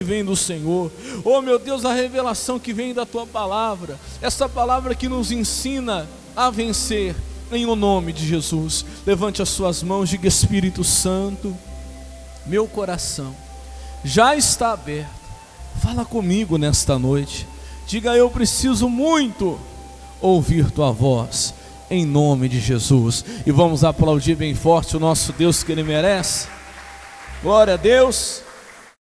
vem do Senhor. Oh meu Deus, a revelação que vem da tua palavra, essa palavra que nos ensina a vencer, em o nome de Jesus. Levante as suas mãos, diga: Espírito Santo, meu coração já está aberto, fala comigo nesta noite. Diga: eu preciso muito ouvir tua voz, em nome de Jesus. E vamos aplaudir bem forte o nosso Deus, que Ele merece. Glória a Deus.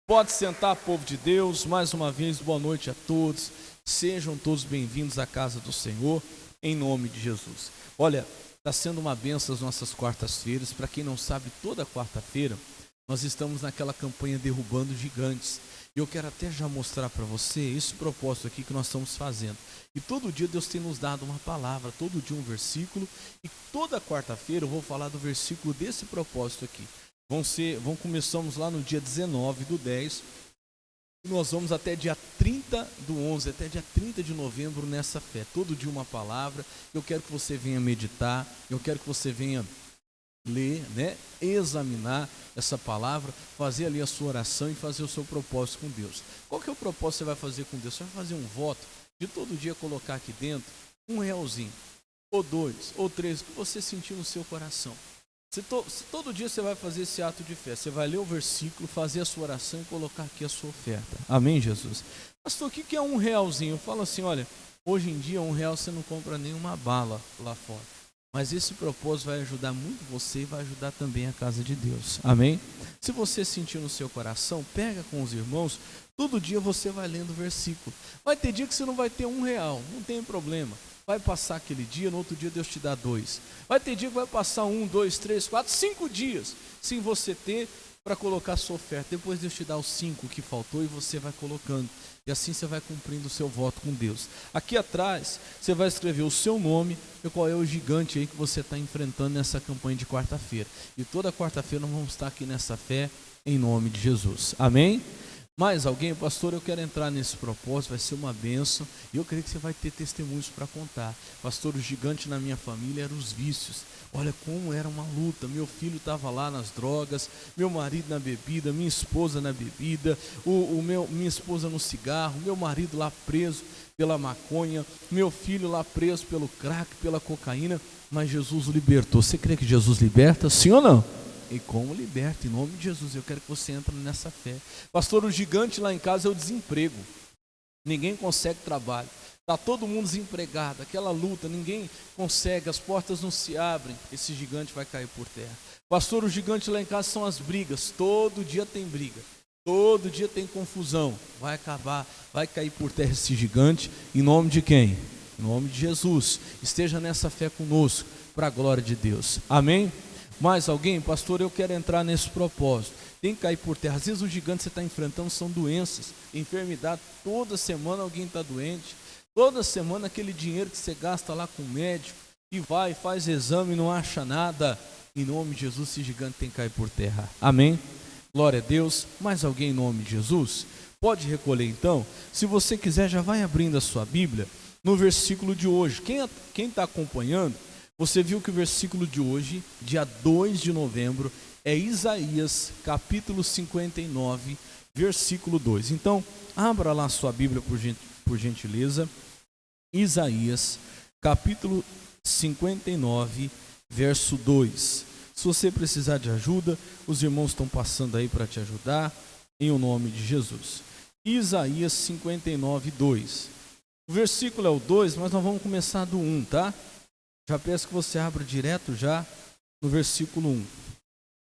Pode sentar, povo de Deus. Mais uma vez, boa noite a todos. Sejam todos bem-vindos à casa do Senhor, em nome de Jesus. Olha, está sendo uma bênção as nossas quartas-feiras. Para quem não sabe, toda quarta-feira nós estamos naquela campanha Derrubando Gigantes. E eu quero até já mostrar para você esse propósito aqui que nós estamos fazendo. E todo dia Deus tem nos dado uma palavra, todo dia um versículo. E toda quarta-feira eu vou falar do versículo desse propósito aqui. Começamos lá no dia 19/10, e nós vamos até dia 30/11, até dia 30 de novembro nessa fé. Todo dia uma palavra. Eu quero que você venha meditar, eu quero que você venha ler, examinar essa palavra, fazer ali a sua oração e fazer o seu propósito com Deus. Qual que é o propósito que você vai fazer com Deus? Você vai fazer um voto de todo dia colocar aqui dentro R$1, ou 2, ou 3, o que você sentir no seu coração. Se todo dia você vai fazer esse ato de fé, você vai ler o versículo, fazer a sua oração e colocar aqui a sua oferta. Amém, Jesus? Pastor, o que é R$1? Eu falo assim, olha, hoje em dia R$1 você não compra nenhuma bala lá fora. Mas esse propósito vai ajudar muito você e vai ajudar também a casa de Deus. Amém? Se você sentir no seu coração, pega com os irmãos, todo dia você vai lendo o versículo. Vai ter dia que você não vai ter R$1, não tem problema. Vai passar aquele dia, no outro dia Deus te dá 2. Vai ter dia que vai passar 1, 2, 3, 4, 5 dias sem você ter para colocar a sua oferta. Depois Deus te dá os 5 que faltou e você vai colocando. E assim você vai cumprindo o seu voto com Deus. Aqui atrás você vai escrever o seu nome e qual é o gigante aí que você está enfrentando nessa campanha de quarta-feira. E toda quarta-feira nós vamos estar aqui nessa fé em nome de Jesus. Amém? Mais alguém? Pastor, eu quero entrar nesse propósito, vai ser uma bênção. E eu creio que você vai ter testemunhos para contar. Pastor, o gigante na minha família eram os vícios. Olha como era uma luta. Meu filho estava lá nas drogas, meu marido na bebida, minha esposa na bebida, minha esposa no cigarro, meu marido lá preso pela maconha, meu filho lá preso pelo crack, pela cocaína. Mas Jesus o libertou. Você crê que Jesus liberta? Sim ou não? E como liberta, em nome de Jesus. Eu quero que você entre nessa fé. Pastor, o gigante lá em casa é o desemprego. Ninguém consegue trabalho. Está todo mundo desempregado. Aquela luta, ninguém consegue, as portas não se abrem. Esse gigante vai cair por terra. Pastor, o gigante lá em casa são as brigas. Todo dia tem briga. Todo dia tem confusão. Vai acabar, vai cair por terra esse gigante. Em nome de quem? Em nome de Jesus. Esteja nessa fé conosco, para a glória de Deus. Amém? Mais alguém? Pastor, eu quero entrar nesse propósito. Tem que cair por terra. Às vezes os gigantes que você está enfrentando são doenças, enfermidade. Toda semana alguém está doente. Toda semana aquele dinheiro que você gasta lá com o médico e vai, faz exame e não acha nada. Em nome de Jesus, esse gigante tem que cair por terra. Amém? Glória a Deus. Mais alguém em nome de Jesus? Pode recolher então. Se você quiser, já vai abrindo a sua Bíblia no versículo de hoje. Quem está acompanhando, você viu que o versículo de hoje, dia 2 de novembro, é Isaías, capítulo 59, versículo 2. Então, abra lá a sua Bíblia por gentileza. Isaías, capítulo 59, verso 2. Se você precisar de ajuda, os irmãos estão passando aí para te ajudar, em o nome de Jesus. Isaías 59, 2. O versículo é o 2, mas nós vamos começar do 1, tá? Já peço que você abra direto já no versículo 1.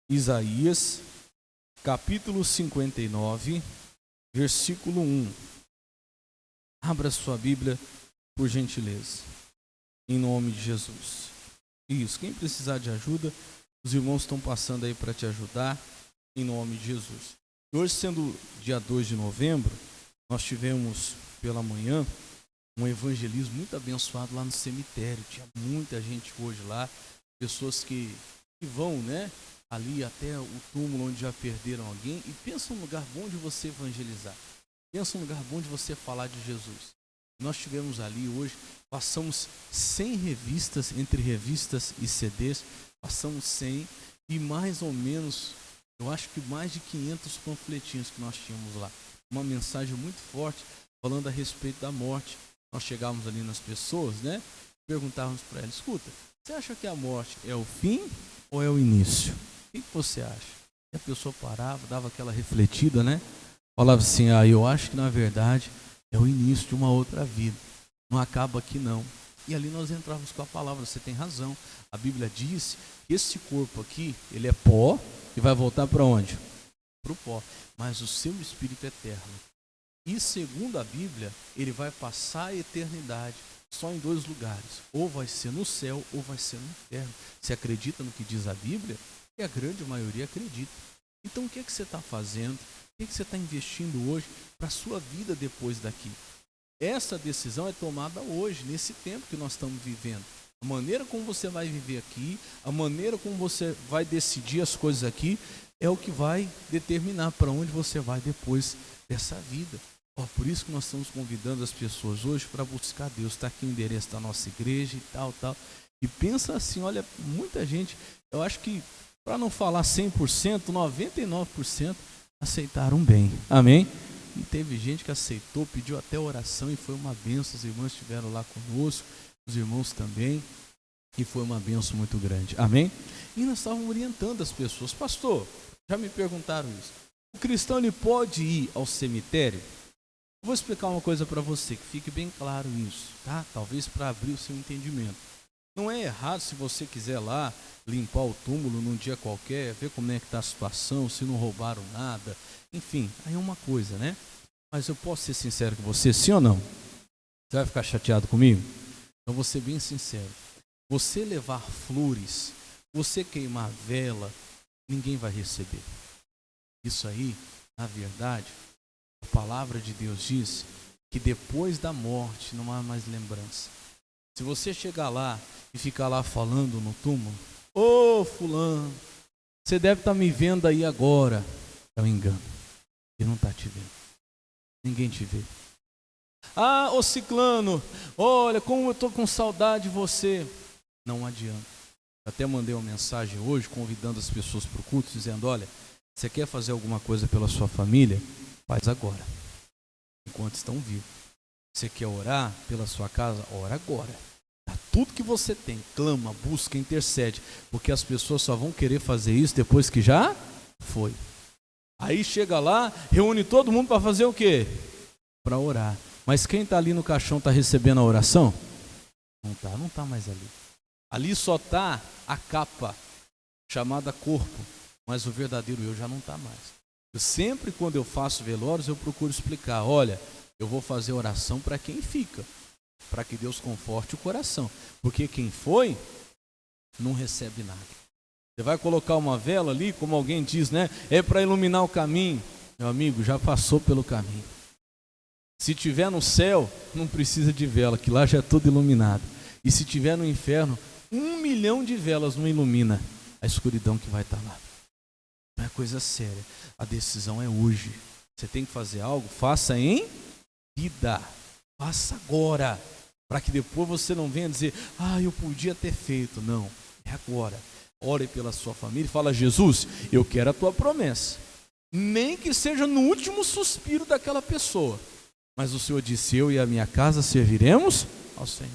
Isaías, capítulo 59, versículo 1. Abra sua Bíblia, por gentileza, em nome de Jesus. Isso, quem precisar de ajuda, os irmãos estão passando aí para te ajudar, em nome de Jesus. Hoje, sendo dia 2 de novembro, nós tivemos pela manhã um evangelismo muito abençoado lá no cemitério. Tinha muita gente hoje lá, pessoas que vão, ali até o túmulo onde já perderam alguém. E pensa um lugar bom de você evangelizar. Pensa um lugar bom de você falar de Jesus. Nós tivemos ali hoje, passamos 100 revistas, entre revistas e CDs, passamos 100 e mais ou menos, eu acho que mais de 500 panfletinhos que nós tínhamos lá. uma mensagem muito forte falando a respeito da morte. Nós chegávamos ali nas pessoas, né? Perguntávamos para elas: escuta, você acha que a morte é o fim ou é o início? O que você acha? E a pessoa parava, dava aquela refletida, né? Falava assim: eu acho que na verdade é o início de uma outra vida. Não acaba aqui não. E ali nós entrávamos com a palavra. Você tem razão. A Bíblia diz que esse corpo aqui, ele é pó e vai voltar para onde? Para o pó. Mas o seu espírito é eterno. E segundo a Bíblia, ele vai passar a eternidade só em 2 lugares. Ou vai ser no céu ou vai ser no inferno. Você acredita no que diz a Bíblia? E a grande maioria acredita. Então o que é que você está fazendo? O que é que você está investindo hoje para a sua vida depois daqui? Essa decisão é tomada hoje, nesse tempo que nós estamos vivendo. A maneira como você vai viver aqui, a maneira como você vai decidir as coisas aqui, é o que vai determinar para onde você vai depois dessa vida. Por isso que nós estamos convidando as pessoas hoje para buscar Deus. Está aqui o endereço da nossa igreja e tal. E pensa assim, olha, muita gente, eu acho que, para não falar 100%, 99% aceitaram bem. Amém? E teve gente que aceitou, pediu até oração e foi uma bênção. Os irmãos estiveram lá conosco, os irmãos também, e foi uma bênção muito grande. Amém? E nós estávamos orientando as pessoas. Pastor, já me perguntaram isso. O cristão, ele pode ir ao cemitério? Eu vou explicar uma coisa para você, que fique bem claro isso, tá? Talvez para abrir o seu entendimento. Não é errado se você quiser lá limpar o túmulo num dia qualquer, ver como é que está a situação, se não roubaram nada, enfim, aí é uma coisa, né? Mas eu posso ser sincero com você, sim ou não? Você vai ficar chateado comigo? Então vou ser bem sincero. Você levar flores, você queimar vela, ninguém vai receber. Isso aí, na verdade, a palavra de Deus diz que depois da morte não há mais lembrança. Se você chegar lá e ficar lá falando no túmulo: ô fulano, você deve estar me vendo aí agora. É um engano. Ele não está te vendo. Ninguém te vê. Ô ciclano, olha como eu estou com saudade de você. Não adianta. Até mandei uma mensagem hoje convidando as pessoas para o culto, dizendo: olha, você quer fazer alguma coisa pela sua família? Faz agora, enquanto estão vivos. Você quer orar pela sua casa? Ora agora. Dá tudo que você tem, clama, busca, intercede, porque as pessoas só vão querer fazer isso depois que já foi. Aí chega lá, reúne todo mundo para fazer o quê? Para orar. Mas quem está ali no caixão está recebendo a oração? Não está mais ali. Ali só está a capa, chamada corpo, mas o verdadeiro eu já não está mais. Sempre quando eu faço velórios, eu procuro explicar: olha, eu vou fazer oração para quem fica, para que Deus conforte o coração, porque quem foi, não recebe nada. Você vai colocar uma vela ali, como alguém diz, né? É para iluminar o caminho. Meu amigo, já passou pelo caminho. Se tiver no céu, não precisa de vela, que lá já é tudo iluminado. E se tiver no inferno, 1 milhão de velas não ilumina a escuridão que vai estar lá. Não é coisa séria. A decisão é hoje. Você tem que fazer algo, faça em vida. Faça agora. Para que depois você não venha dizer: eu podia ter feito. Não, é agora. Ore pela sua família e fala: Jesus, eu quero a tua promessa. Nem que seja no último suspiro daquela pessoa. Mas o Senhor disse: eu e a minha casa serviremos ao Senhor.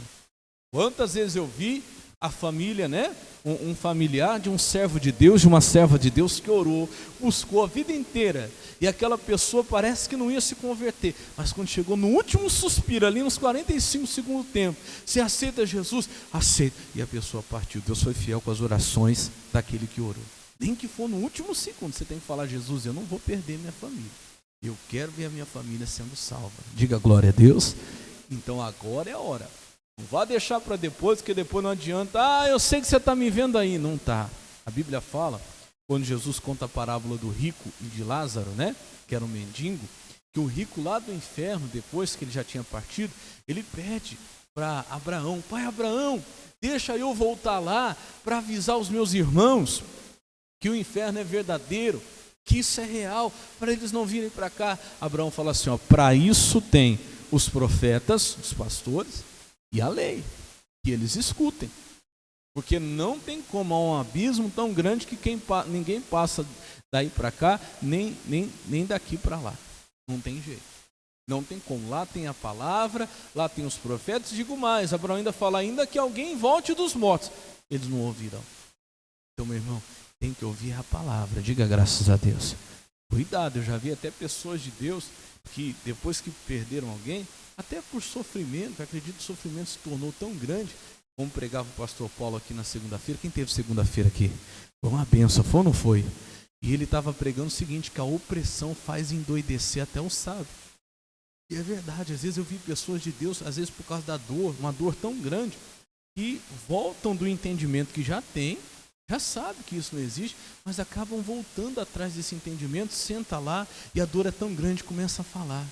Quantas vezes eu vi a família, né? Um familiar de um servo de Deus, de uma serva de Deus que orou, buscou a vida inteira, e aquela pessoa parece que não ia se converter, mas quando chegou no último suspiro, ali nos 45 segundos do tempo: você aceita Jesus? Aceita. E a pessoa partiu. Deus foi fiel com as orações daquele que orou. Nem que for no último segundo, você tem que falar: Jesus, eu não vou perder minha família, eu quero ver a minha família sendo salva. Diga glória a Deus. Então agora é a hora. Não vá deixar para depois, porque depois não adianta: eu sei que você está me vendo aí. Não está. A Bíblia fala, quando Jesus conta a parábola do rico e de Lázaro, né, que era um mendigo, que o rico lá do inferno, depois que ele já tinha partido, ele pede para Abraão: pai Abraão, deixa eu voltar lá para avisar os meus irmãos que o inferno é verdadeiro, que isso é real, para eles não virem para cá. Abraão fala assim: para isso tem os profetas, os pastores e a lei, que eles escutem, porque não tem como, há um abismo tão grande que ninguém passa daí para cá, nem daqui para lá. Não tem jeito. Não tem como. Lá tem a palavra, lá tem os profetas. Digo mais, Abraão ainda fala ainda que alguém volte dos mortos. Eles não ouvirão. Então, meu irmão, tem que ouvir a palavra. Diga graças a Deus. Cuidado, eu já vi até pessoas de Deus que depois que perderam alguém, até por sofrimento, acredito que o sofrimento se tornou tão grande, como pregava o pastor Paulo aqui na segunda-feira. Quem teve segunda-feira aqui? Foi uma benção, foi ou não foi? E ele estava pregando o seguinte, que a opressão faz endoidecer até o sábio. E é verdade, às vezes eu vi pessoas de Deus, às vezes por causa da dor, uma dor tão grande, que voltam do entendimento que já tem, já sabe que isso não existe, mas acabam voltando atrás desse entendimento, senta lá e a dor é tão grande, começa a falar.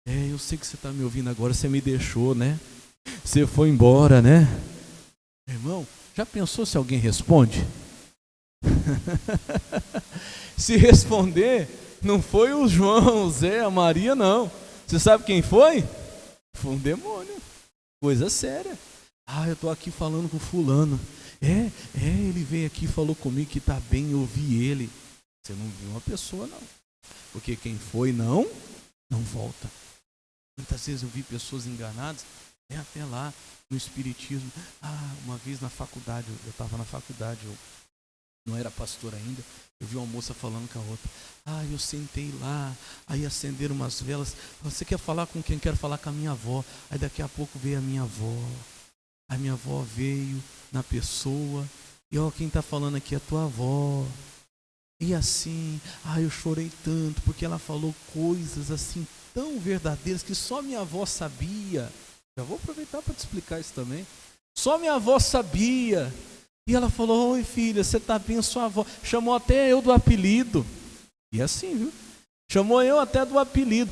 Eu sei que você está me ouvindo agora, você me deixou, né? Você foi embora, né? Irmão, já pensou se alguém responde? Se responder, não foi o João, o Zé, a Maria, não. Você sabe quem foi? Foi um demônio. Coisa séria. Eu estou aqui falando com fulano. Ele veio aqui e falou comigo que está bem, eu ouvi ele. Você não viu uma pessoa, não. Porque quem foi, não volta. Muitas vezes eu vi pessoas enganadas, até lá no espiritismo. Uma vez na faculdade, eu estava na faculdade, eu não era pastor ainda, eu vi uma moça falando com a outra. Eu sentei lá, aí acenderam umas velas. Você quer falar com quem? Quero falar com a minha avó. Aí daqui a pouco veio a minha avó. A minha avó veio na pessoa. E quem está falando aqui é a tua avó. E assim, eu chorei tanto, porque ela falou coisas assim tão verdadeiras que só minha avó sabia. Já vou aproveitar para te explicar isso também. Só minha avó sabia. E ela falou: oi filha, você está bem, sua avó. Chamou até eu do apelido. E assim, viu? Chamou eu até do apelido.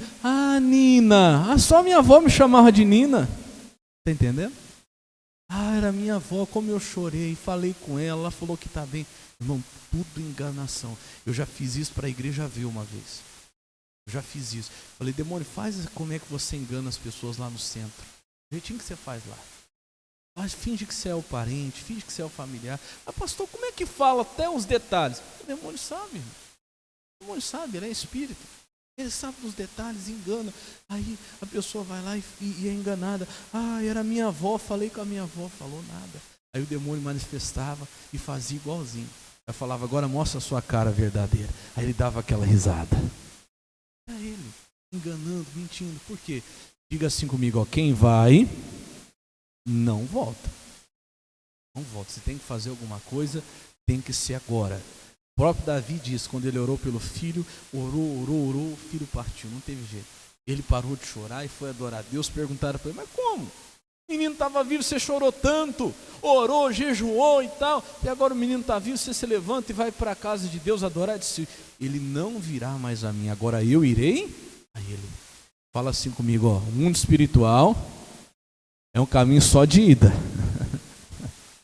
Nina. Só minha avó me chamava de Nina. Tá entendendo? Era minha avó, como eu chorei, falei com ela, ela falou que está bem. Irmão, tudo enganação. Eu já fiz isso para a igreja ver uma vez. Eu já fiz isso. Falei: demônio, faz como é que você engana as pessoas lá no centro. O jeitinho que você faz lá. Finge que você é o parente, finge que você é o familiar. Pastor, como é que fala até os detalhes? O demônio sabe. O demônio sabe, ele é espírito. Ele sabe dos detalhes, engana. Aí a pessoa vai lá e é enganada. Era minha avó, falei com a minha avó, falou nada. Aí o demônio manifestava e fazia igualzinho. Eu falava: agora mostra a sua cara verdadeira. Aí ele dava aquela risada. Era ele, enganando, mentindo. Por quê? Diga assim comigo, quem vai, não volta. Não volta. Se tem que fazer alguma coisa, tem que ser agora. O próprio Davi diz, quando ele orou pelo filho, orou, o filho partiu, não teve jeito. Ele parou de chorar e foi adorar a Deus. Perguntaram para ele: mas como? O menino estava vivo, você chorou tanto, orou, jejuou e tal, e agora o menino está vivo, você se levanta e vai para a casa de Deus adorar. Disse: ele não virá mais a mim, agora eu irei a ele. Fala assim comigo, o mundo espiritual é um caminho só de ida.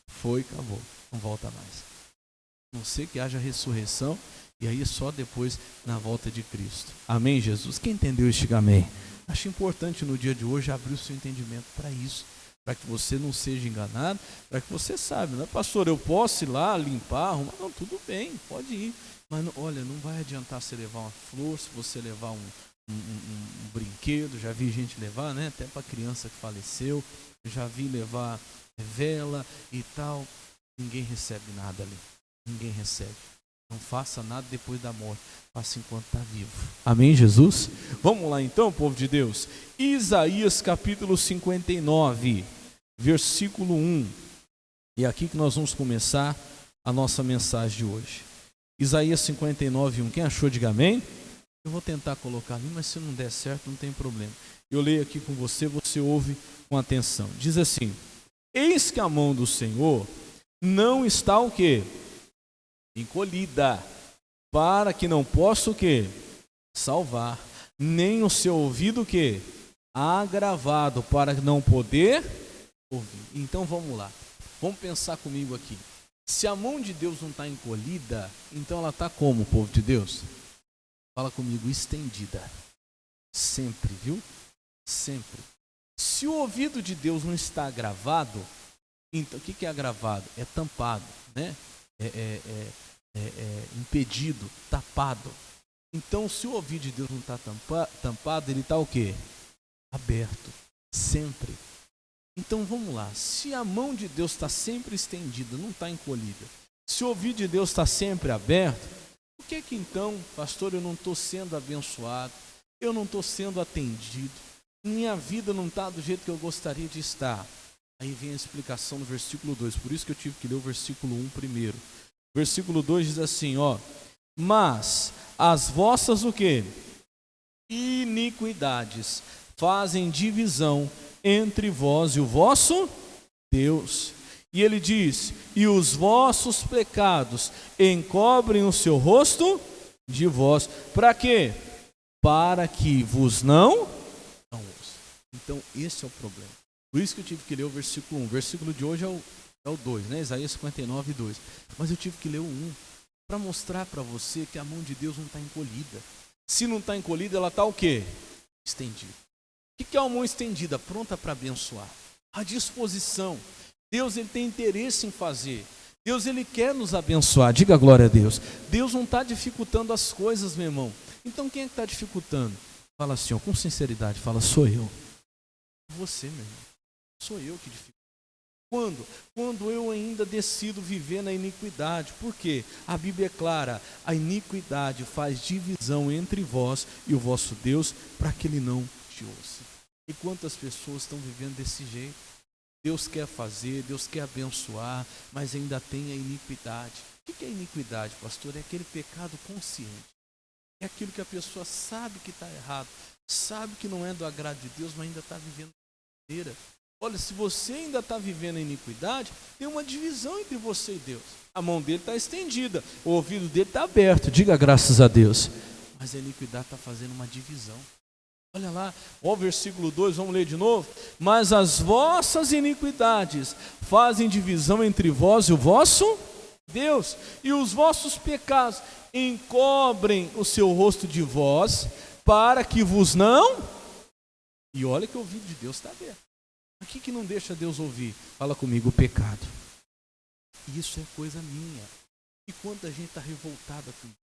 Foi, acabou, não volta mais. A não ser que haja ressurreição, e aí só depois na volta de Cristo. Amém, Jesus? Quem entendeu este amém? Acho importante no dia de hoje abrir o seu entendimento para isso, para que você não seja enganado, para que você saiba, não é, pastor, eu posso ir lá limpar, arrumar? Não, tudo bem, pode ir, mas olha, não vai adiantar você levar uma flor, se você levar um brinquedo. Já vi gente levar, né, até para criança que faleceu, já vi levar vela e tal. Ninguém recebe nada ali. Ninguém recebe. Não faça nada depois da morte. Faça enquanto está vivo. Amém, Jesus? Vamos lá então, povo de Deus. Isaías capítulo 59, versículo 1. E é aqui que nós vamos começar a nossa mensagem de hoje. Isaías 59, 1. Quem achou, diga amém. Eu vou tentar colocar ali, mas se não der certo, não tem problema. Eu leio aqui com você, você ouve com atenção. Diz assim: eis que a mão do Senhor não está o quê? Encolhida, para que não possa o quê? Salvar, nem o seu ouvido o quê? Agravado, para não poder ouvir. Então vamos lá, vamos pensar comigo aqui. Se a mão de Deus não está encolhida, então ela está como, povo de Deus? Fala comigo, estendida. Sempre, viu? Sempre. Se o ouvido de Deus não está agravado, então o que é agravado? É tampado, né? Impedido, tapado. Então, se o ouvido de Deus não está tampado, ele está o quê? Aberto, sempre. Então vamos lá, se a mão de Deus está sempre estendida, não está encolhida, se o ouvido de Deus está sempre aberto, por que então, pastor, eu não estou sendo abençoado, eu não estou sendo atendido, minha vida não está do jeito que eu gostaria de estar? Aí vem a explicação no versículo 2, por isso que eu tive que ler o versículo 1 primeiro. O versículo 2 diz assim, mas as vossas o quê? Iniquidades fazem divisão entre vós e o vosso Deus. E ele diz, e os vossos pecados encobrem o seu rosto de vós. Para quê? Para que vos não ouça. Então esse é o problema. Por isso que eu tive que ler o versículo 1. O versículo de hoje é o 2, né? Isaías 59, 2. Mas eu tive que ler o 1 para mostrar para você que a mão de Deus não está encolhida. Se não está encolhida, ela está o quê? Estendida. O que é uma mão estendida? Pronta para abençoar. À disposição. Deus ele tem interesse em fazer. Deus ele quer nos abençoar. Diga glória a Deus. Deus não está dificultando as coisas, meu irmão. Então quem é que está dificultando? Fala assim, com sinceridade, fala, sou eu. Você, meu irmão. Sou eu que dificulto. Quando? Quando eu ainda decido viver na iniquidade. Por quê? A Bíblia é clara, a iniquidade faz divisão entre vós e o vosso Deus, para que ele não te ouça. E quantas pessoas estão vivendo desse jeito? Deus quer fazer, Deus quer abençoar, mas ainda tem a iniquidade. O que é iniquidade, pastor? É aquele pecado consciente. É aquilo que a pessoa sabe que está errado, sabe que não é do agrado de Deus, mas ainda está vivendo de maneira. Olha, se você ainda está vivendo a iniquidade, tem uma divisão entre você e Deus. A mão dele está estendida, o ouvido dele está aberto, diga graças a Deus. Mas a iniquidade está fazendo uma divisão. Olha lá, o versículo 2, vamos ler de novo. Mas as vossas iniquidades fazem divisão entre vós e o vosso Deus, e os vossos pecados encobrem o seu rosto de vós, para que vos não... E olha que o ouvido de Deus está aberto. O que não deixa Deus ouvir? Fala comigo, o pecado. Isso é coisa minha. E quanta gente está revoltada com isso,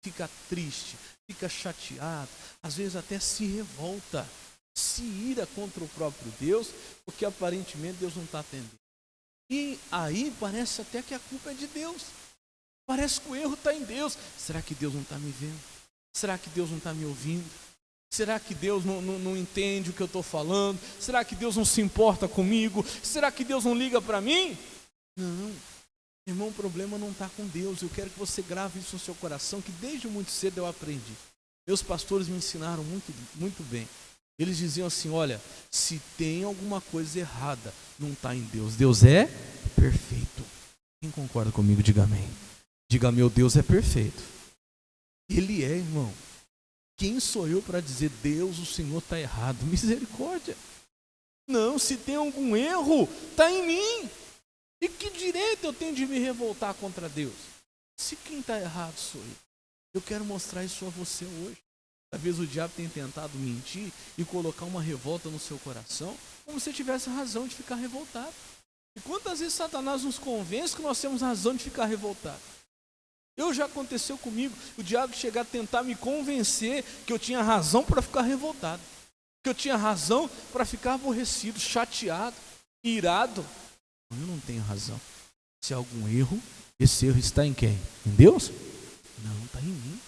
fica triste, fica chateado, às vezes até se revolta, se ira contra o próprio Deus, porque aparentemente Deus não está atendendo. E aí parece até que a culpa é de Deus. Parece que o erro está em Deus. Será que Deus não está me vendo? Será que Deus não está me ouvindo? Será que Deus não entende o que eu estou falando? Será que Deus não se importa comigo? Será que Deus não liga para mim? Não, irmão, o problema não está com Deus. Eu quero que você grave isso no seu coração, que desde muito cedo eu aprendi. Meus pastores me ensinaram muito, muito bem. Eles diziam assim, olha, se tem alguma coisa errada, não está em Deus. Deus é perfeito. Quem concorda comigo, diga amém. Diga, meu Deus é perfeito. Ele é, irmão. Quem sou eu para dizer, Deus, o Senhor está errado? Misericórdia. Não, se tem algum erro, está em mim. E que direito eu tenho de me revoltar contra Deus? Se quem está errado sou eu. Eu quero mostrar isso a você hoje. Talvez o diabo tenha tentado mentir e colocar uma revolta no seu coração, como se tivesse razão de ficar revoltado. E quantas vezes Satanás nos convence que nós temos razão de ficar revoltado? Já aconteceu comigo, o diabo chegar a tentar me convencer que eu tinha razão para ficar revoltado, que eu tinha razão para ficar aborrecido, chateado, irado. Eu não tenho razão. Se há algum erro, esse erro está em quem? Em Deus? Não, está em mim.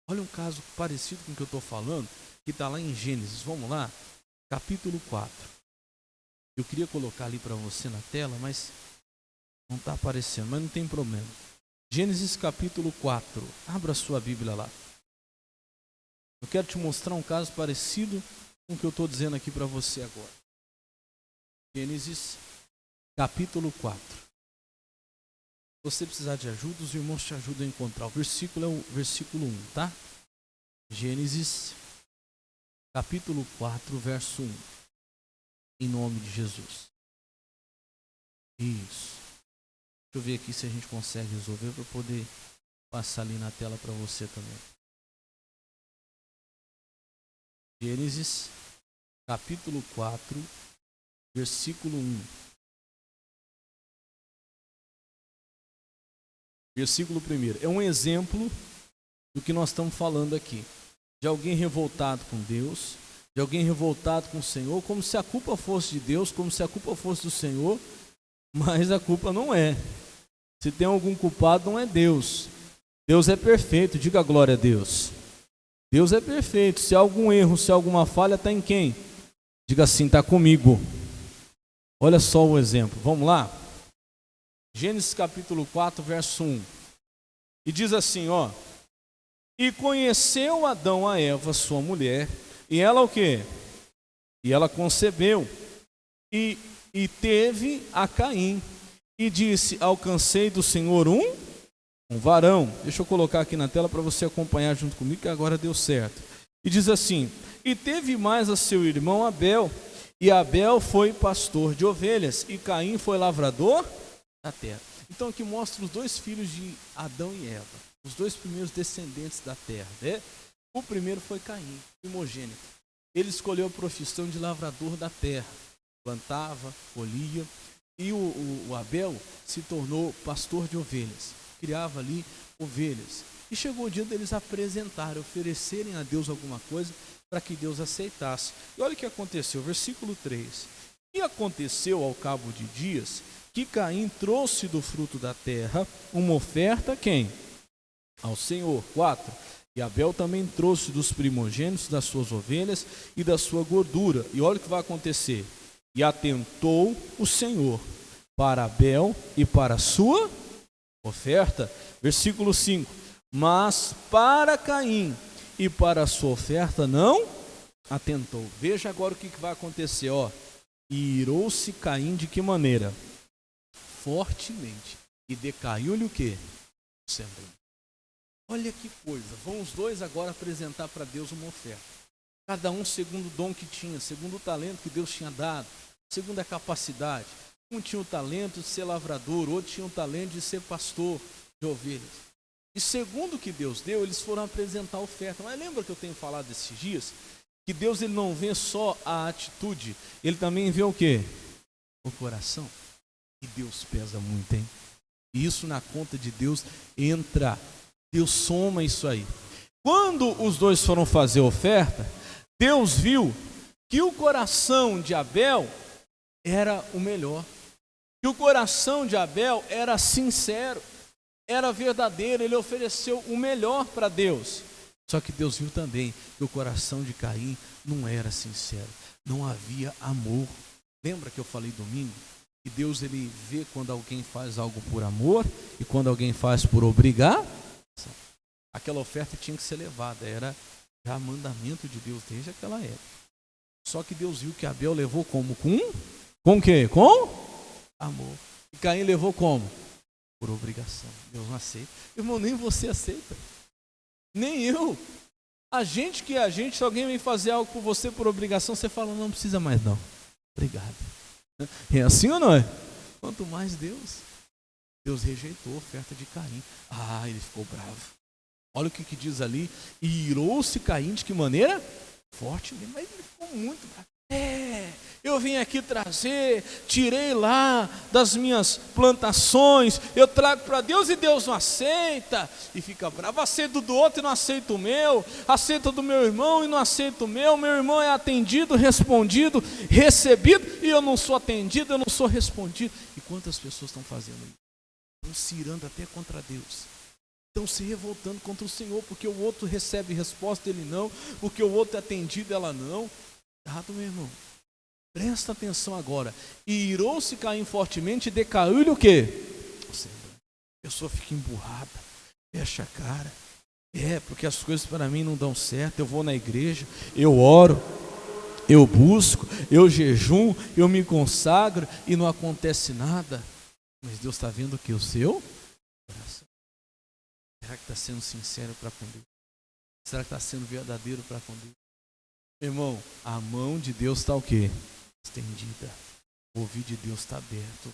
Olha um caso parecido com o que eu estou falando, que está lá em Gênesis. Vamos lá, capítulo 4. Eu queria colocar ali para você na tela, mas não está aparecendo, mas não tem problema. Gênesis capítulo 4. Abra a sua Bíblia lá. Eu quero te mostrar um caso parecido com o que eu estou dizendo aqui para você agora. Gênesis capítulo 4. Se você precisar de ajuda, os irmãos te ajudam a encontrar. O versículo é o versículo 1, tá? Gênesis capítulo 4, verso 1. Em nome de Jesus. Isso. Deixa eu ver aqui se a gente consegue resolver para poder passar ali na tela para você também. Gênesis, capítulo 4, versículo 1. Versículo 1. É um exemplo do que nós estamos falando aqui. De alguém revoltado com Deus, de alguém revoltado com o Senhor, como se a culpa fosse de Deus, como se a culpa fosse do Senhor, mas a culpa não é. Se tem algum culpado, não é Deus. Deus é perfeito, diga glória a Deus. Deus é perfeito. Se há algum erro, se há alguma falha, está em quem? Diga assim, está comigo. Olha só o exemplo, vamos lá? Gênesis capítulo 4, verso 1. E diz assim, ó. E conheceu Adão a Eva, sua mulher, e ela o quê? E ela concebeu, e teve a Caim, e disse, alcancei do Senhor um varão. Deixa eu colocar aqui na tela para você acompanhar junto comigo, que agora deu certo. E diz assim, e teve mais a seu irmão Abel, e Abel foi pastor de ovelhas, e Caim foi lavrador da terra. Então aqui mostra os dois filhos de Adão e Eva, os dois primeiros descendentes da terra, né? O primeiro foi Caim, primogênito. Ele escolheu a profissão de lavrador da terra, plantava, colhia, e o Abel se tornou pastor de ovelhas, criava ali ovelhas. E chegou o dia deles apresentarem, oferecerem a Deus alguma coisa para que Deus aceitasse. E olha o que aconteceu, versículo 3. E aconteceu ao cabo de dias que Caim trouxe do fruto da terra uma oferta, quem? Ao Senhor. 4. E Abel também trouxe dos primogênitos das suas ovelhas e da sua gordura. E olha o que vai acontecer. E atentou o Senhor para Abel e para a sua oferta. Versículo 5. Mas para Caim e para a sua oferta não atentou. Veja agora o que vai acontecer. Ó. E irou-se Caim de que maneira? Fortemente. E decaiu-lhe o quê? O semblante. Olha que coisa. Vão os dois agora apresentar para Deus uma oferta. Cada um segundo o dom que tinha, segundo o talento que Deus tinha dado, segundo a capacidade. Um tinha o talento de ser lavrador, outro tinha o talento de ser pastor de ovelhas. E segundo o que Deus deu, eles foram apresentar a oferta. Mas lembra que eu tenho falado esses dias? Que Deus ele não vê só a atitude, ele também vê o quê? O coração. E Deus pesa muito, hein? E isso na conta de Deus entra. Deus soma isso aí. Quando os dois foram fazer a oferta, Deus viu que o coração de Abel era o melhor. Que o coração de Abel era sincero, era verdadeiro, ele ofereceu o melhor para Deus. Só que Deus viu também que o coração de Caim não era sincero, não havia amor. Lembra que eu falei domingo? Que Deus ele vê quando alguém faz algo por amor e quando alguém faz por obrigar. Aquela oferta tinha que ser levada, era já mandamento de Deus desde aquela época. Só que Deus viu que Abel levou como? Com o quê? Com amor. E Caim levou como? Por obrigação. Deus não aceita. Irmão, nem você aceita. Nem eu. Se alguém vem fazer algo por você por obrigação, você fala, não precisa mais não. Obrigado. É assim ou não é? Quanto mais Deus. Deus rejeitou a oferta de Caim. Ele ficou bravo. Olha o que diz ali. E irou-se Caim de que maneira? Forte. Mas ele ficou muito bravo. Eu vim aqui trazer, tirei lá das minhas plantações, eu trago para Deus e Deus não aceita, e fica bravo, aceito do outro e não aceito o meu, aceito do meu irmão e não aceito o meu irmão é atendido, respondido, recebido, e eu não sou atendido, eu não sou respondido. E quantas pessoas estão fazendo isso? Estão se irando até contra Deus, estão se revoltando contra o Senhor, porque o outro recebe resposta, ele não, porque o outro é atendido, ela não. Errado, meu irmão. Presta atenção agora. E irou-se Caim fortemente e decaiu-lhe o quê? A pessoa fica emburrada, fecha a cara. Porque as coisas para mim não dão certo. Eu vou na igreja, eu oro, eu busco, eu jejum, eu me consagro e não acontece nada. Mas Deus está vendo o que? O seu coração. Será que está sendo sincero para com Deus? Será que está sendo verdadeiro para com Deus? Irmão, a mão de Deus está o quê? Estendida. O ouvido de Deus está aberto.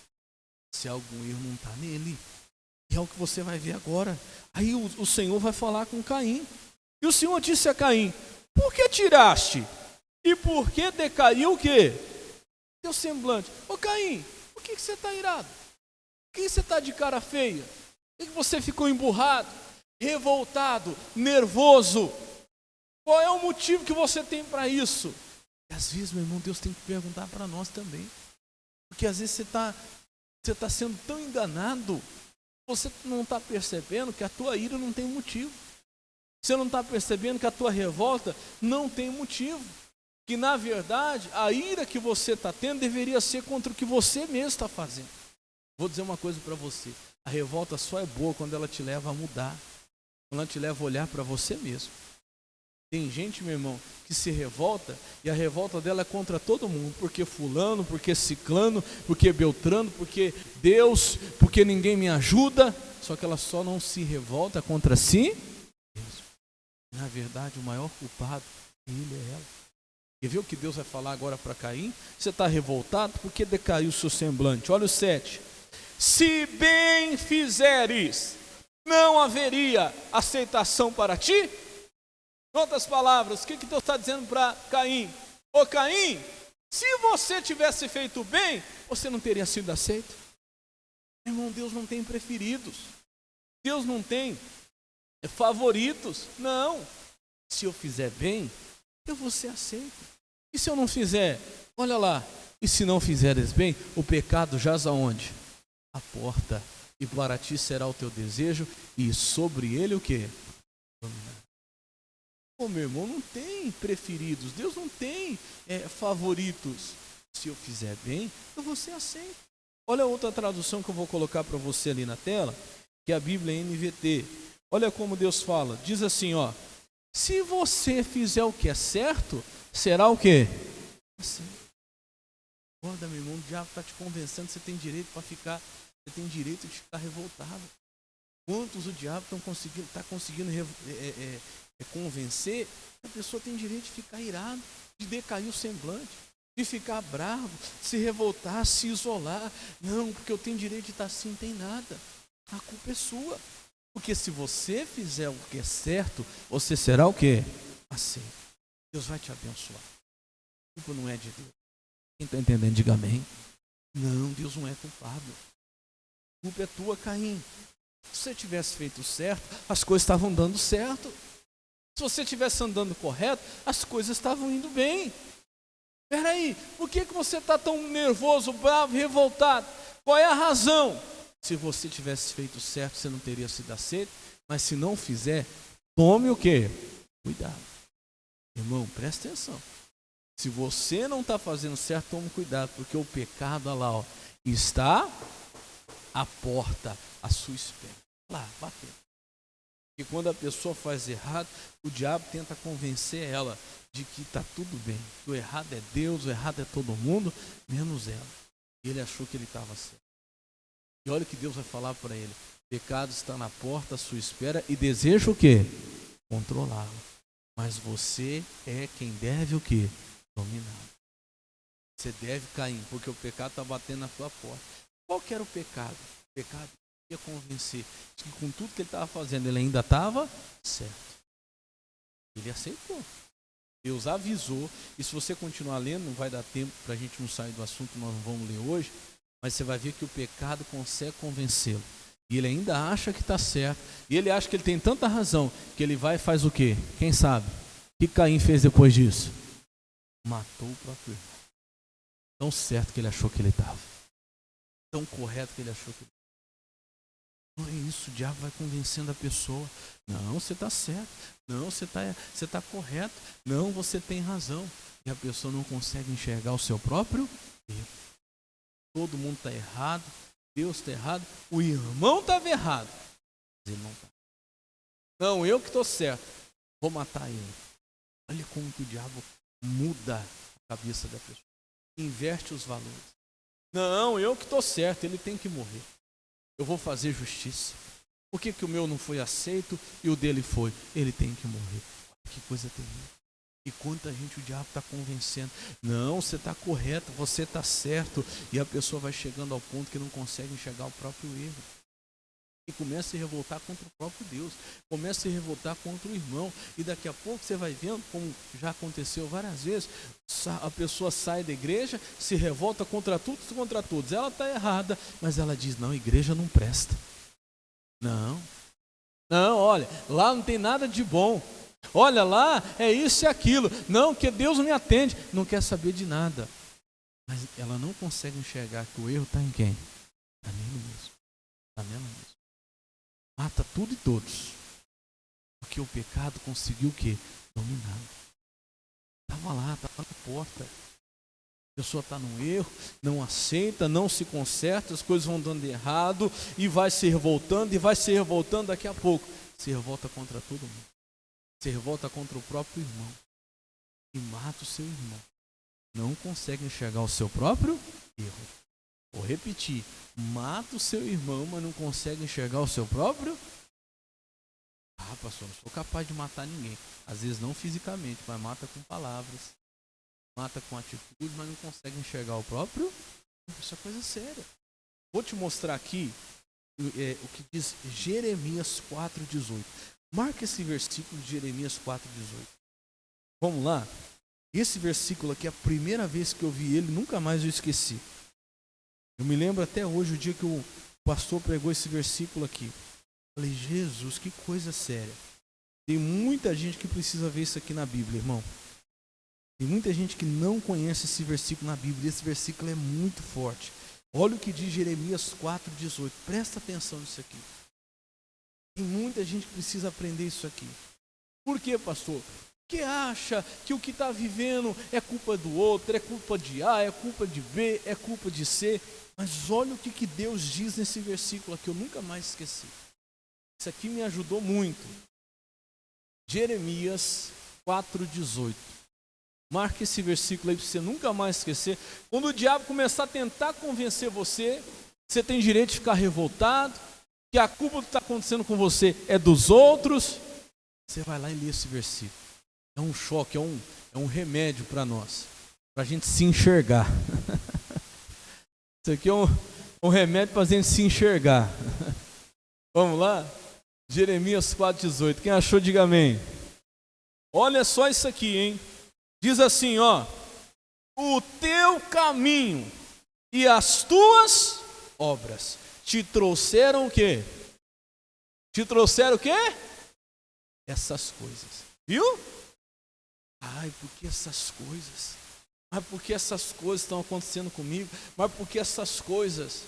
Se algum erro não está nele. E é o que você vai ver agora. Aí o Senhor vai falar com Caim. E o Senhor disse a Caim, por que tiraste? E por que decaiu o quê? Teu semblante. Ô Caim, por que você está irado? Por que você está de cara feia? Por que você ficou emburrado? revoltado, nervoso. Qual é o motivo que você tem para isso? E às vezes, meu irmão, Deus tem que perguntar para nós também. Porque às vezes você tá sendo tão enganado, você não está percebendo que a tua ira não tem motivo. Você não está percebendo que a tua revolta não tem motivo. Que na verdade, a ira que você está tendo deveria ser contra o que você mesmo está fazendo. Vou dizer uma coisa para você. A revolta só é boa quando ela te leva a mudar. Quando ela te leva a olhar para você mesmo. Tem gente, meu irmão, que se revolta e a revolta dela é contra todo mundo. Porque fulano, porque ciclano, porque beltrano, porque Deus, porque ninguém me ajuda. Só que ela só não se revolta contra si mesmo. Na verdade, o maior culpado, ele é ela. Quer ver o que Deus vai falar agora para Caim? Você está revoltado porque decaiu o seu semblante. Olha o 7. Se bem fizeres, não haveria aceitação para ti? Em outras palavras, o que Deus está dizendo para Caim? Ô Caim, se você tivesse feito bem, você não teria sido aceito. Irmão, Deus não tem preferidos. Deus não tem favoritos. Não. Se eu fizer bem, eu vou ser aceito. E se eu não fizer? Olha lá. E se não fizeres bem, o pecado jaz aonde? A porta. E para ti será o teu desejo, e sobre ele o quê? Ô meu irmão, não tem preferidos. Deus não tem favoritos. Se eu fizer bem, eu vou ser aceito. Olha a outra tradução que eu vou colocar para você ali na tela, que é a Bíblia NVT. Olha como Deus fala. Diz assim, ó. Se você fizer o que é certo, será o quê? Assim. Acorda, meu irmão, o diabo está te convencendo que você tem direito para ficar, você tem direito de ficar revoltado. Quantos o diabo está conseguindo convencer, a pessoa tem direito de ficar irado, de decair o semblante, de ficar bravo, se revoltar, se isolar. Não, porque eu tenho direito de estar assim, não tem nada. A culpa é sua. Porque se você fizer o que é certo, você será o quê? Aceito. Deus vai te abençoar. A culpa não é de Deus. Quem está entendendo, diga amém. Não, Deus não é culpado. A culpa é tua, Caim. Se você tivesse feito certo, as coisas estavam dando certo. Se você estivesse andando correto, as coisas estavam indo bem. Espera aí, por que você está tão nervoso, bravo, revoltado? Qual é a razão? Se você tivesse feito certo, você não teria sido aceito. Mas se não fizer, tome o quê? Cuidado. Irmão, presta atenção. Se você não está fazendo certo, tome cuidado. Porque o pecado, olha lá, ó, está à porta, à sua espera. Lá, batendo. E quando a pessoa faz errado, o diabo tenta convencer ela de que está tudo bem. Que o errado é Deus, o errado é todo mundo, menos ela. E ele achou que ele estava certo. E olha o que Deus vai falar para ele. O pecado está na porta à sua espera e deseja o quê? Controlá-lo. Mas você é quem deve o quê? Dominar. Você deve cair, porque o pecado está batendo na tua porta. Qual que era o pecado? O pecado ia convencer de que com tudo que ele estava fazendo, ele ainda estava certo. Ele aceitou. Deus avisou. E se você continuar lendo, não vai dar tempo para a gente não sair do assunto, nós não vamos ler hoje. Mas você vai ver que o pecado consegue convencê-lo. E ele ainda acha que está certo. E ele acha que ele tem tanta razão que ele vai e faz o quê? Quem sabe? O que Caim fez depois disso? Matou o próprio irmão. Tão certo que ele achou que ele estava. Tão correto que ele achou que ele estava. Não é isso, o diabo vai convencendo a pessoa. Não, você está certo. Não, você está correto. Não, você tem razão. E a pessoa não consegue enxergar o seu próprio erro. Todo mundo está errado, Deus está errado, o irmão estava errado, mas ele não está. Não, eu que estou certo, vou matar ele. Olha como que o diabo muda a cabeça da pessoa, inverte os valores. Não, eu que estou certo, ele tem que morrer. Eu vou fazer justiça. Por que o meu não foi aceito e o dele foi? Ele tem que morrer. Olha que coisa terrível. E quanta gente o diabo está convencendo. Não, você está correto, você está certo. E a pessoa vai chegando ao ponto que não consegue enxergar o próprio erro. E começa a se revoltar contra o próprio Deus. Começa a se revoltar contra o irmão. E daqui a pouco você vai vendo, como já aconteceu várias vezes, a pessoa sai da igreja, se revolta contra tudo e contra todos. Ela está errada, mas ela diz, não, a igreja não presta. Não, Não, olha, lá não tem nada de bom. Olha, lá é isso e aquilo. Não, que Deus não me atende. Não quer saber de nada. Mas ela não consegue enxergar que o erro está em quem? Está nele mesmo. Está nela mesmo. Mata tudo e todos. Porque o pecado conseguiu o quê? Dominar. Estava lá, estava na porta. A pessoa está no erro, não aceita, não se conserta, as coisas vão dando errado e vai se revoltando, daqui a pouco. Se revolta contra todo mundo. Se revolta contra o próprio irmão. E mata o seu irmão. Não consegue enxergar o seu próprio erro. Vou repetir. Mata o seu irmão, mas não consegue enxergar o seu próprio. Ah, pastor, não sou capaz de matar ninguém. Às vezes não fisicamente, mas mata com palavras. Mata com atitude, mas não consegue enxergar o próprio. Isso é coisa séria. Vou te mostrar aqui o que diz Jeremias 4,18. Marca esse versículo de Jeremias 4,18. Vamos lá? Esse versículo aqui, a primeira vez que eu vi ele, nunca mais eu esqueci. Eu me lembro até hoje, o dia que o pastor pregou esse versículo aqui. Falei, Jesus, que coisa séria. Tem muita gente que precisa ver isso aqui na Bíblia, irmão. Tem muita gente que não conhece esse versículo na Bíblia. Esse versículo é muito forte. Olha o que diz Jeremias 4,18. Presta atenção nisso aqui. Tem muita gente que precisa aprender isso aqui. Por quê, pastor? Porque acha que o que está vivendo é culpa do outro, é culpa de A, é culpa de B, é culpa de C. Mas olha o que Deus diz nesse versículo aqui, eu nunca mais esqueci. Isso aqui me ajudou muito. Jeremias 4,18. Marque esse versículo aí para você nunca mais esquecer. Quando o diabo começar a tentar convencer você, você tem direito de ficar revoltado, que a culpa do que está acontecendo com você é dos outros, você vai lá e lê esse versículo. É um choque, é um remédio para nós, para a gente se enxergar. Isso aqui é um remédio para a gente se enxergar. Vamos lá? Jeremias 4,18. Quem achou, diga amém. Olha só isso aqui, hein? Diz assim, ó. O teu caminho e as tuas obras te trouxeram o quê? Te trouxeram o quê? Essas coisas. Viu? Ai, por que essas coisas? Mas por que essas coisas estão acontecendo comigo? Mas por que essas coisas?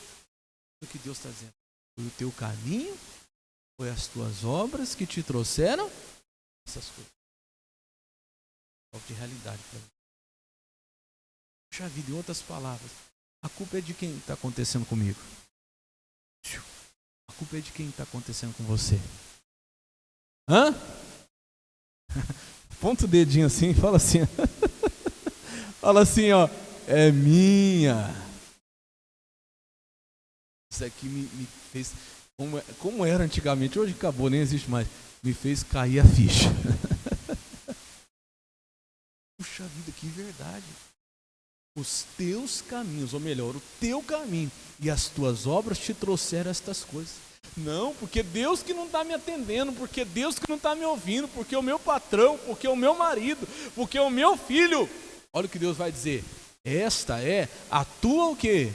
O que Deus está dizendo? Foi o teu caminho, foi as tuas obras que te trouxeram essas coisas. Falta de realidade para mim. Puxa vida, em outras palavras, a culpa é de quem está acontecendo comigo? A culpa é de quem está acontecendo com você? Hã? Ponta o dedinho assim e fala assim. Fala assim, ó. É minha. Isso aqui me fez, como era antigamente, hoje acabou, nem existe mais. Me fez cair a ficha. Puxa vida, que verdade. Os teus caminhos, ou melhor, o teu caminho e as tuas obras te trouxeram estas coisas. Não, porque Deus que não está me atendendo, porque Deus que não está me ouvindo, porque o meu patrão, porque o meu marido, porque o meu filho. Olha o que Deus vai dizer. Esta é a tua o quê?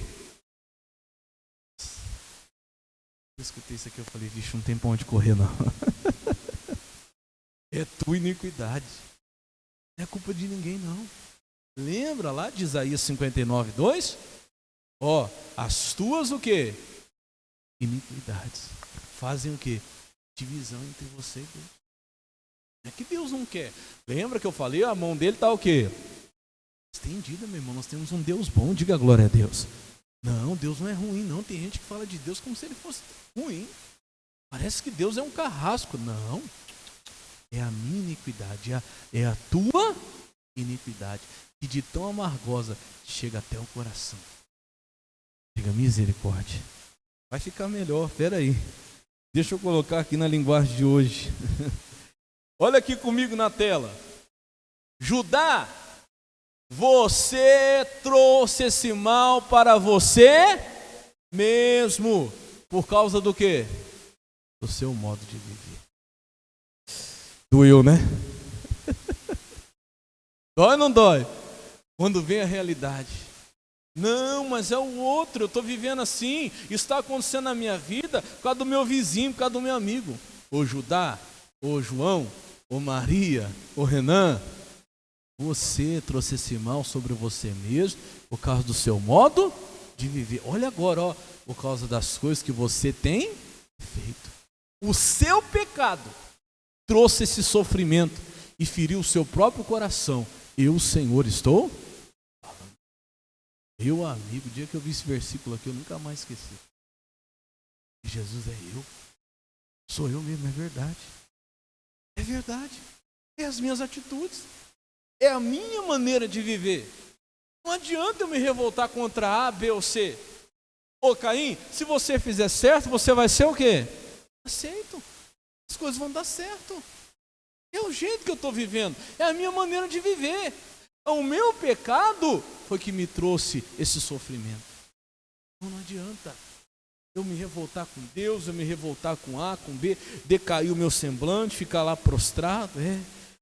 Eu escutei isso aqui, eu falei, vixe, não tem pra onde correr não. É tua iniquidade. Não é culpa de ninguém não. Lembra lá de Isaías 59:2? Ó, as tuas o quê? Iniquidades. Fazem o quê? Divisão entre você e Deus. É que Deus não quer. Lembra que eu falei, a mão dele está o quê? Estendida, meu irmão. Nós temos um Deus bom, diga glória a Deus. Não, Deus não é ruim, não. Tem gente que fala de Deus como se ele fosse ruim. Parece que Deus é um carrasco. Não. É a minha iniquidade, é a tua iniquidade, que de tão amargosa chega até o coração. Chega misericórdia. Vai ficar melhor, espera aí. Deixa eu colocar aqui na linguagem de hoje. Olha aqui comigo na tela. Judá, você trouxe esse mal para você mesmo. Por causa do quê? Do seu modo de viver. Doeu, né? Dói ou não dói? Quando vem a realidade. Não, mas é o outro, eu estou vivendo assim, isso está acontecendo na minha vida por causa do meu vizinho, por causa do meu amigo. ou Judá, ou João, ou Maria, ou Renan, você trouxe esse mal sobre você mesmo por causa do seu modo de viver. Olha agora, ó, por causa das coisas que você tem feito. O seu pecado trouxe esse sofrimento e feriu o seu próprio coração. Eu, Senhor, estou falando. Meu amigo, o dia que eu vi esse versículo aqui, eu nunca mais esqueci. Jesus é eu. Sou eu mesmo, é verdade. É verdade. É as minhas atitudes. É a minha maneira de viver. Não adianta eu me revoltar contra A, B ou C. Ô Caim, se você fizer certo, você vai ser o quê? Aceito. As coisas vão dar certo. É o jeito que eu estou vivendo. É a minha maneira de viver. O meu pecado foi que me trouxe esse sofrimento. Então não adianta eu me revoltar com Deus, eu me revoltar com A, com B, decair o meu semblante, ficar lá prostrado.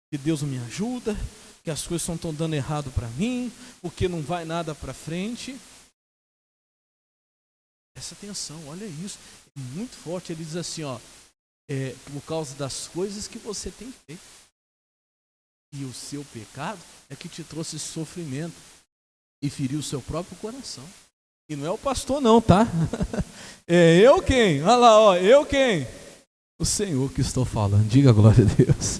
Que Deus não me ajuda, que as coisas estão dando errado para mim, porque não vai nada para frente. Presta atenção, olha isso, é muito forte. Ele diz assim, ó, por causa das coisas que você tem feito. E o seu pecado é que te trouxe esse sofrimento e feriu o seu próprio coração. E não é o pastor não, tá? É eu quem? Olha lá, ó, eu quem? O Senhor que estou falando, diga glória a Deus.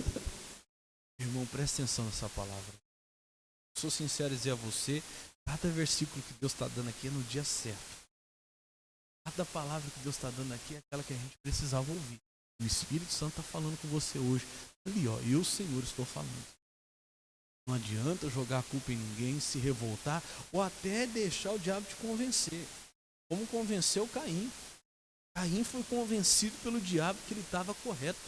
Irmão, presta atenção nessa palavra. Sou sincero em dizer a você, cada versículo que Deus está dando aqui é no dia certo. Cada palavra que Deus está dando aqui é aquela que a gente precisava ouvir. O Espírito Santo está falando com você hoje. Ali, ó, eu, Senhor, estou falando. Não adianta jogar a culpa em ninguém, se revoltar ou até deixar o diabo te convencer. Como convenceu Caim. Caim foi convencido pelo diabo que ele estava correto.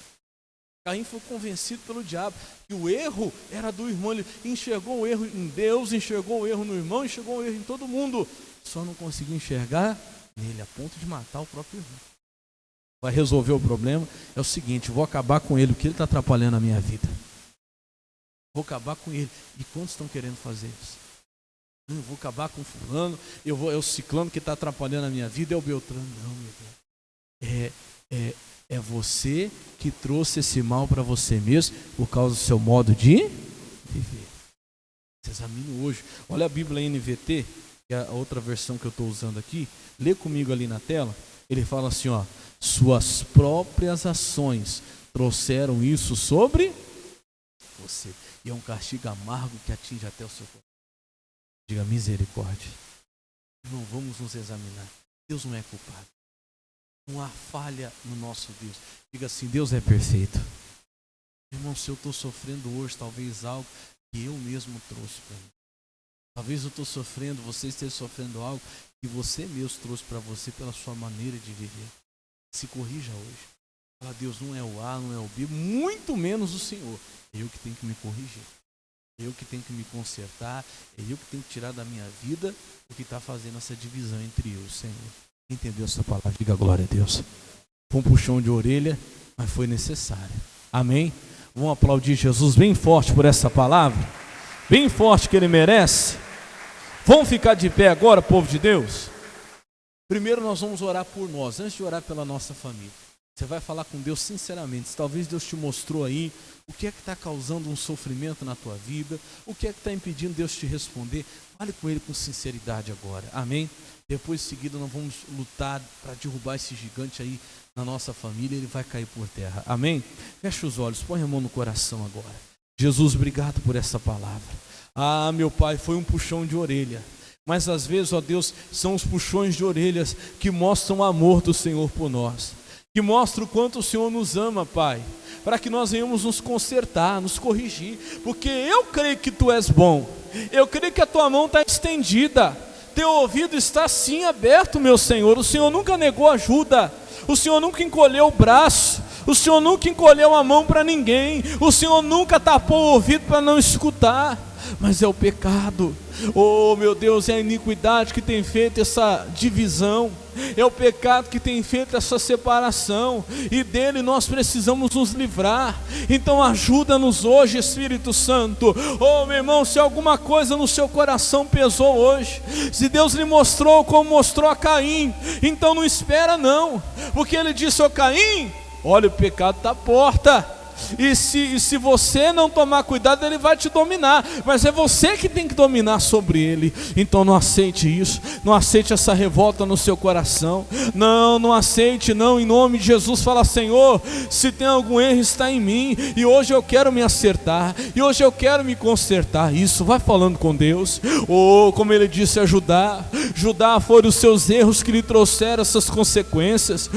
Caim foi convencido pelo diabo que o erro era do irmão. Ele enxergou o erro em Deus, enxergou o erro no irmão, enxergou o erro em todo mundo. Só não conseguiu enxergar nele, a ponto de matar o próprio irmão. Vai resolver o problema? É o seguinte, vou acabar com ele, o que ele está atrapalhando a minha vida. Vou acabar com ele. E quantos estão querendo fazer isso? Eu vou acabar com o fulano, é o ciclano que está atrapalhando a minha vida, é o Beltrano. Não, meu Deus. É você que trouxe esse mal para você mesmo por causa do seu modo de viver. Você examina hoje. Olha a Bíblia NVT, que é a outra versão que eu estou usando aqui. Lê comigo ali na tela. Ele fala assim, ó. Suas próprias ações trouxeram isso sobre você. E é um castigo amargo que atinge até o seu coração. Diga misericórdia. Irmão, vamos nos examinar. Deus não é culpado. Não há falha no nosso Deus. Diga assim, Deus é perfeito. Irmão, se eu estou sofrendo hoje, talvez algo que eu mesmo trouxe para mim. Talvez eu estou sofrendo, você esteja sofrendo algo que você mesmo trouxe para você pela sua maneira de viver. Se corrija hoje. Fala, Deus, não é o A, não é o B, muito menos o Senhor. É eu que tenho que me corrigir. É eu que tenho que me consertar. É eu que tenho que tirar da minha vida o que está fazendo essa divisão entre eu e o Senhor. Entendeu essa palavra? Diga glória a Deus. Foi um puxão de orelha, mas foi necessário. Amém? Vamos aplaudir Jesus bem forte por essa palavra. Bem forte que Ele merece. Vamos ficar de pé agora, povo de Deus? Primeiro nós vamos orar por nós, antes de orar pela nossa família. Você vai falar com Deus sinceramente. Talvez Deus te mostrou aí o que é que está causando um sofrimento na tua vida, o que é que está impedindo Deus te responder. Fale com Ele com sinceridade agora, amém? Depois, em seguida, nós vamos lutar para derrubar esse gigante aí na nossa família, ele vai cair por terra, amém? Fecha os olhos, põe a mão no coração agora. Jesus, obrigado por essa palavra. Ah, meu Pai, foi um puxão de orelha. Mas às vezes, ó Deus, são os puxões de orelhas que mostram o amor do Senhor por nós. Que mostram o quanto o Senhor nos ama, Pai. Para que nós venhamos nos consertar, nos corrigir. Porque eu creio que Tu és bom. Eu creio que a Tua mão está estendida. Teu ouvido está sim aberto, meu Senhor. O Senhor nunca negou ajuda. O Senhor nunca encolheu o braço. O Senhor nunca encolheu a mão para ninguém. O Senhor nunca tapou o ouvido para não escutar. Mas é o pecado. Oh, meu Deus, é a iniquidade que tem feito essa divisão. É o pecado que tem feito essa separação. E dele nós precisamos nos livrar. Então ajuda-nos hoje, Espírito Santo. Oh, meu irmão, se alguma coisa no seu coração pesou hoje, se Deus lhe mostrou como mostrou a Caim, então não espera não. Porque ele disse, ó Caim, Olha, o pecado está à porta. E se você não tomar cuidado, ele vai te dominar, mas é você que tem que dominar sobre ele. Então não aceite isso, não aceite essa revolta no seu coração. Não aceite, não, em nome de Jesus. Fala: Senhor, se tem algum erro, está em mim, e hoje eu quero me acertar, e hoje eu quero me consertar. Isso, vai falando com Deus. Como ele disse a Judá, foram os seus erros que lhe trouxeram essas consequências.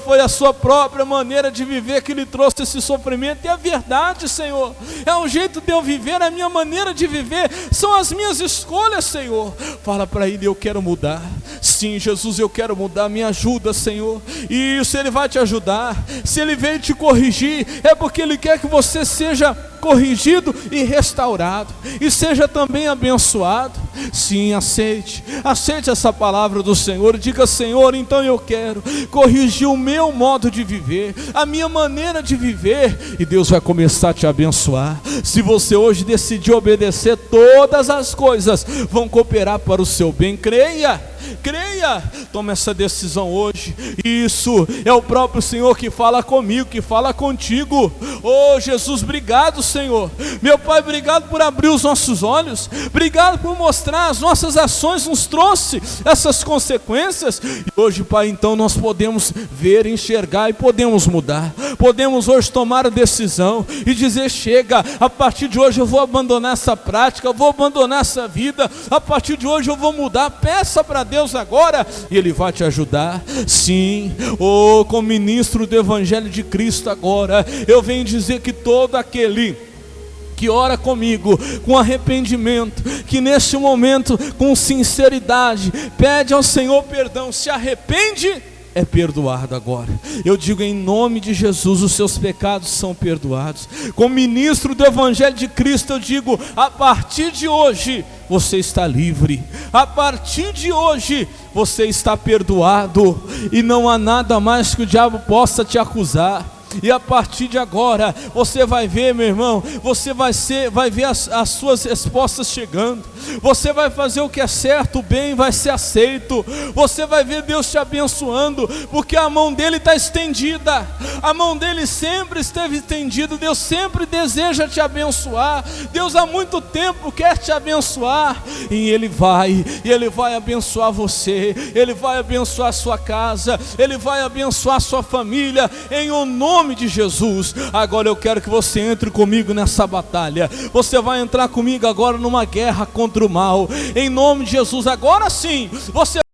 Foi a sua própria maneira de viver que lhe trouxe esse sofrimento. E é verdade, Senhor, é o jeito de eu viver, a minha maneira de viver, são as minhas escolhas, Senhor. Fala para ele: eu quero mudar. Sim, Jesus, eu quero mudar, me ajuda, Senhor. Isso, ele vai te ajudar. Se ele veio te corrigir, é porque ele quer que você seja corrigido e restaurado, e seja também abençoado. Sim, aceite essa palavra do Senhor. Diga: Senhor, então eu quero corrigir o meu modo de viver, a minha maneira de viver, e Deus vai começar a te abençoar. Se você hoje decidir obedecer, todas as coisas vão cooperar para o seu bem. Creia, toma essa decisão hoje. Isso, é o próprio Senhor que fala comigo, que fala contigo. Jesus, obrigado, Senhor. Meu Pai, obrigado por abrir os nossos olhos, obrigado por mostrar as nossas ações nos trouxe essas consequências. E hoje, Pai, então nós podemos ver, enxergar e podemos mudar. Podemos hoje tomar a decisão e dizer: chega, a partir de hoje eu vou abandonar essa prática, eu vou abandonar essa vida, a partir de hoje eu vou mudar. Peça para Deus agora e Ele vai te ajudar. Sim, como ministro do Evangelho de Cristo agora, eu venho dizer que todo aquele que ora comigo com arrependimento, que neste momento com sinceridade pede ao Senhor perdão, se arrepende, é perdoado agora. Eu digo em nome de Jesus, os seus pecados são perdoados. Como ministro do Evangelho de Cristo, eu digo: a partir de hoje você está livre. A partir de hoje você está perdoado, e não há nada mais que o diabo possa te acusar. E a partir de agora, você vai ver, meu irmão, você vai ver as suas respostas chegando. Você vai fazer o que é certo, o bem vai ser aceito. Você vai ver Deus te abençoando, porque a mão dele está estendida. A mão dele sempre esteve estendida. Deus sempre deseja te abençoar. Deus há muito tempo quer te abençoar, e Ele vai abençoar você. Ele vai abençoar a sua casa, Ele vai abençoar a sua família, em o nome de Jesus. Agora eu quero que você entre comigo nessa batalha. Você vai entrar comigo agora numa guerra contra o mal, em nome de Jesus. Agora sim, você